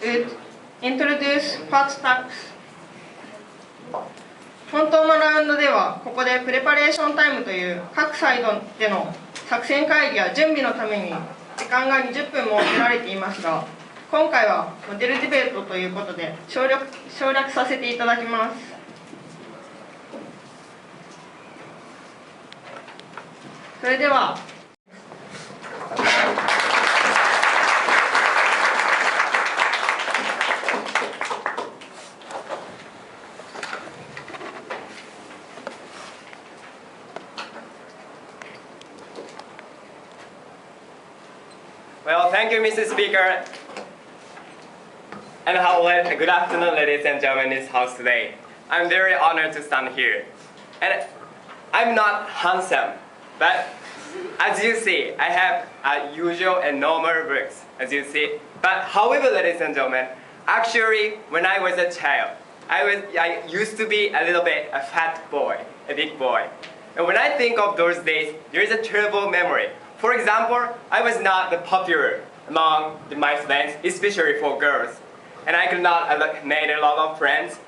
would introduce fat tax. 本当のラウンドでは、ここでプレパレーションタイムという各サイドでの作戦会議や準備のために時間が20分も設けられていますが、今回はモデルディベートということで省略させていただきます。それでは。Well, thank you, Mr. Speaker. And good afternoon, ladies and gentlemen, in this house today. I'm very honored to stand here. And I'm not handsome, but as you see, I have usual and normal looks, as you see. But however, ladies and gentlemen, actually, when I was a child, I used to be a little bit a fat boy, a big boy. And when I think of those days, there is a terrible memory. For example, I was not popular among my friends, especially for girls. And I could not make a lot of friends.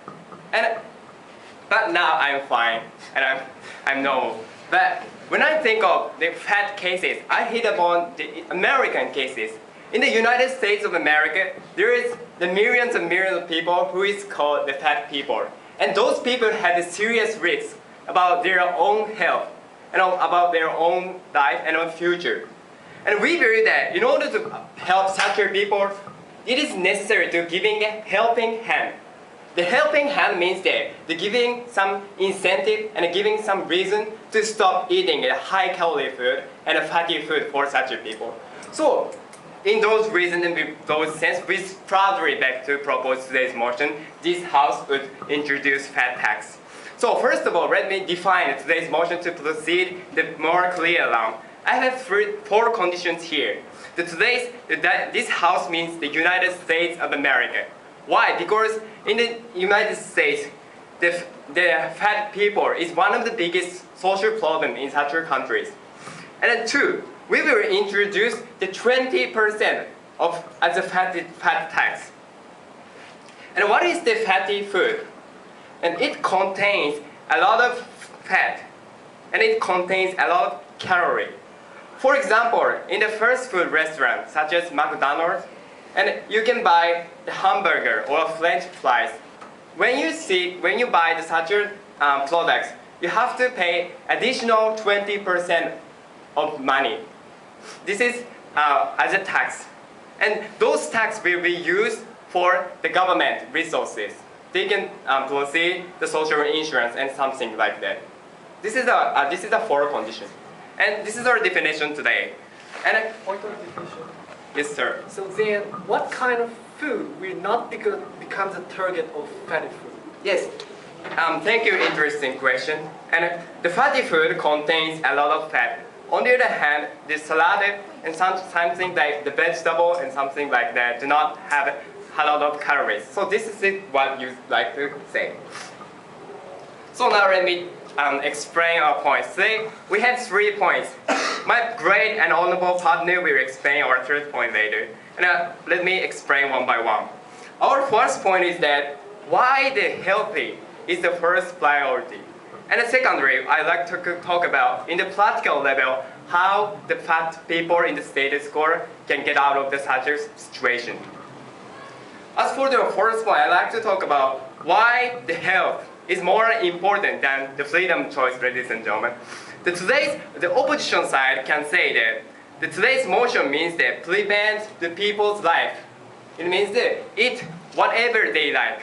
But now I'm fine, and I'm normal. But when I think of the fat cases, I hit upon the American cases. In the United States of America, there is the millions and millions of people who is called the fat people. And those people have a serious risks about their own health and about their own life and own future. And we believe that in order to help such people, it is necessary to giving a helping hand. The helping hand means that the giving some incentive and giving some reason to stop eating a high-calorie food and a fatty food for such people. So, in those reasons and those sense, we proudly beg to propose today's motion. This House would introduce fat tax. So first of all, let me define today's motion to proceed the more clear along. I have four conditions here. This House means the United States of America. Why? Because in the United States, the fat people is one of the biggest social problems in such countries. And then two, we will introduce the 20% as a fat tax. And what is the fatty food? And it contains a lot of fat, and it contains a lot of calories. For example, in the fast food restaurant, such as McDonald's, and you can buy the hamburger or French fries. When you buy such products, you have to pay additional 20% of money. This is as a tax, and those tax will be used for the government resources. They can proceed the social insurance and something like that. This is a four condition, and this is our definition today. And point of definition. Yes, sir. So then, what kind of food will not become the target of fatty food? Yes. Thank you. Interesting question. And the fatty food contains a lot of fat. On the other hand, the salad and something like the vegetable and something like that do not have a lot of calories. So this is what you like to say. So now let me explain our points. Today we have 3 points. My great and honorable partner will explain our third point later. And let me explain one by one. Our first point is that why the healthy is the first priority. And secondly, I'd like to talk about, in the practical level, how the fat people in the status quo can get out of such a situation. As for the first point, I'd like to talk about why the health is more important than the freedom choice, ladies and gentlemen. The opposition side can say that today's motion means that prevent the people's life. It means that eat whatever they like.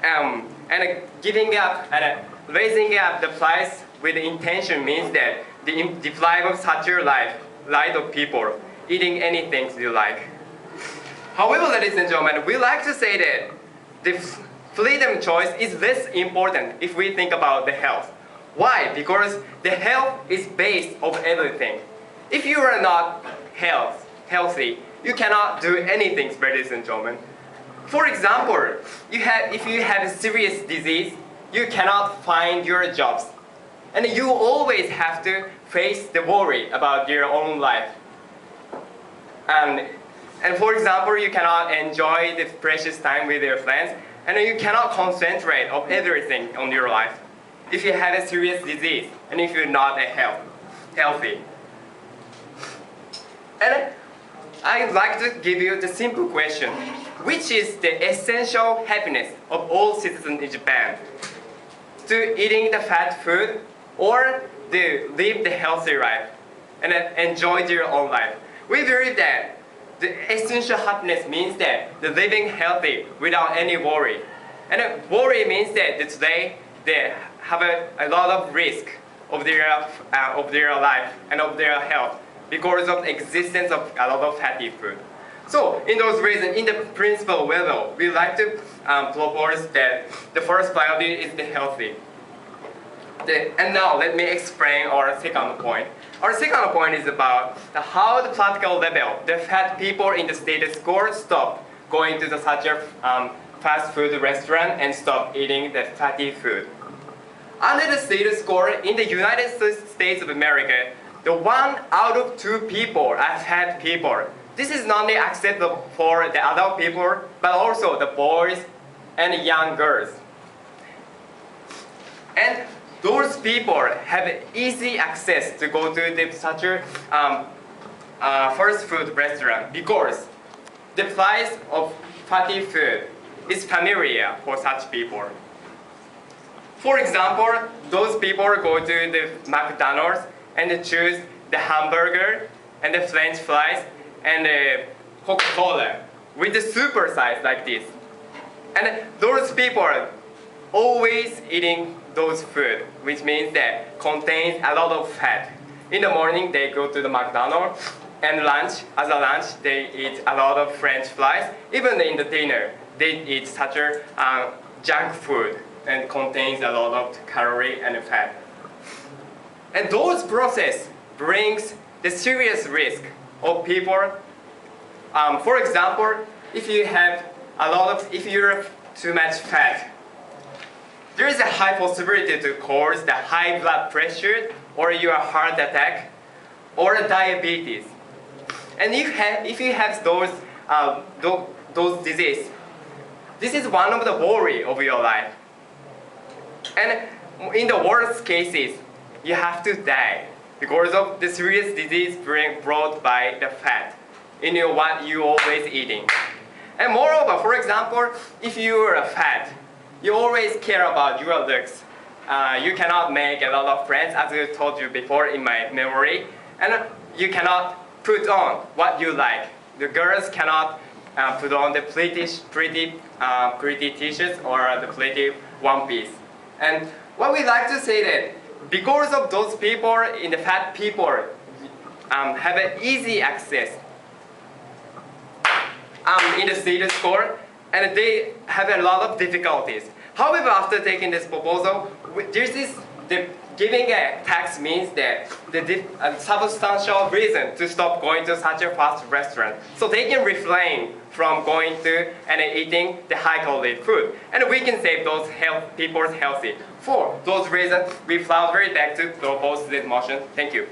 And giving up and raising up the price with the intention means that deprive of such a life of people eating anything you like. However, ladies and gentlemen, we like to say that the freedom choice is less important if we think about the health. Why? Because the health is base of everything. If you are not healthy, you cannot do anything, ladies and gentlemen. For example, if you have a serious disease, you cannot find your jobs. And you always have to face the worry about your own life. And And for example, you cannot enjoy the precious time with your friends, and you cannot concentrate on everything on your life if you have a serious disease and if you're not healthy. And I'd like to give you the simple question: which is the essential happiness of all citizens in Japan? To eating the fat food, or to live the healthy life and enjoy your own life? We believe that the essential happiness means that the living healthy without any worry. And worry means that today they have a lot of risk of their life and of their health because of the existence of a lot of fatty food. So, in those reasons, in the principle level, we like to propose that the first priority is the healthy. And now let me explain our second point. Our second point is about how the practical level, the fat people in the status quo stop going to such a fast food restaurant and stop eating the fatty food. Under the status quo in the United States of America, the 1 out of 2 people are fat people. This is not only acceptable for the adult people, but also the boys and young girls. And those people have easy access to go to such a fast food restaurant because the price of fatty food is familiar for such people. For example, those people go to the McDonald's and choose the hamburger and the French fries and the Coca-Cola with the super size like this. And those people are always eating those food, which means that contains a lot of fat. In the morning, they go to the McDonald's, and as a lunch, they eat a lot of French fries. Even in the dinner, they eat such a junk food and contains a lot of calorie and fat. And those process brings the serious risk of people. For example, if you have if you're too much fat, there is a high possibility to cause the high blood pressure or your heart attack or diabetes. And if you have those diseases, this is one of the worry of your life. And in the worst cases, you have to die because of the serious disease brought by the fat in what you always eating. And moreover, for example, if you are fat, you always care about your looks. You cannot make a lot of friends, as I told you before in my memory, and you cannot put on what you like. The girls cannot put on the pretty t-shirts or the pretty one piece. And what we like to say that because of those people, in the fat people, have an easy access in the status quo, and they have a lot of difficulties. However, after taking this proposal, giving a tax means that a substantial reason to stop going to such a fast restaurant. So they can refrain from going to and eating the high-quality food. And we can save those people's healthy. For those reasons, we proudly beg to propose this motion. Thank you.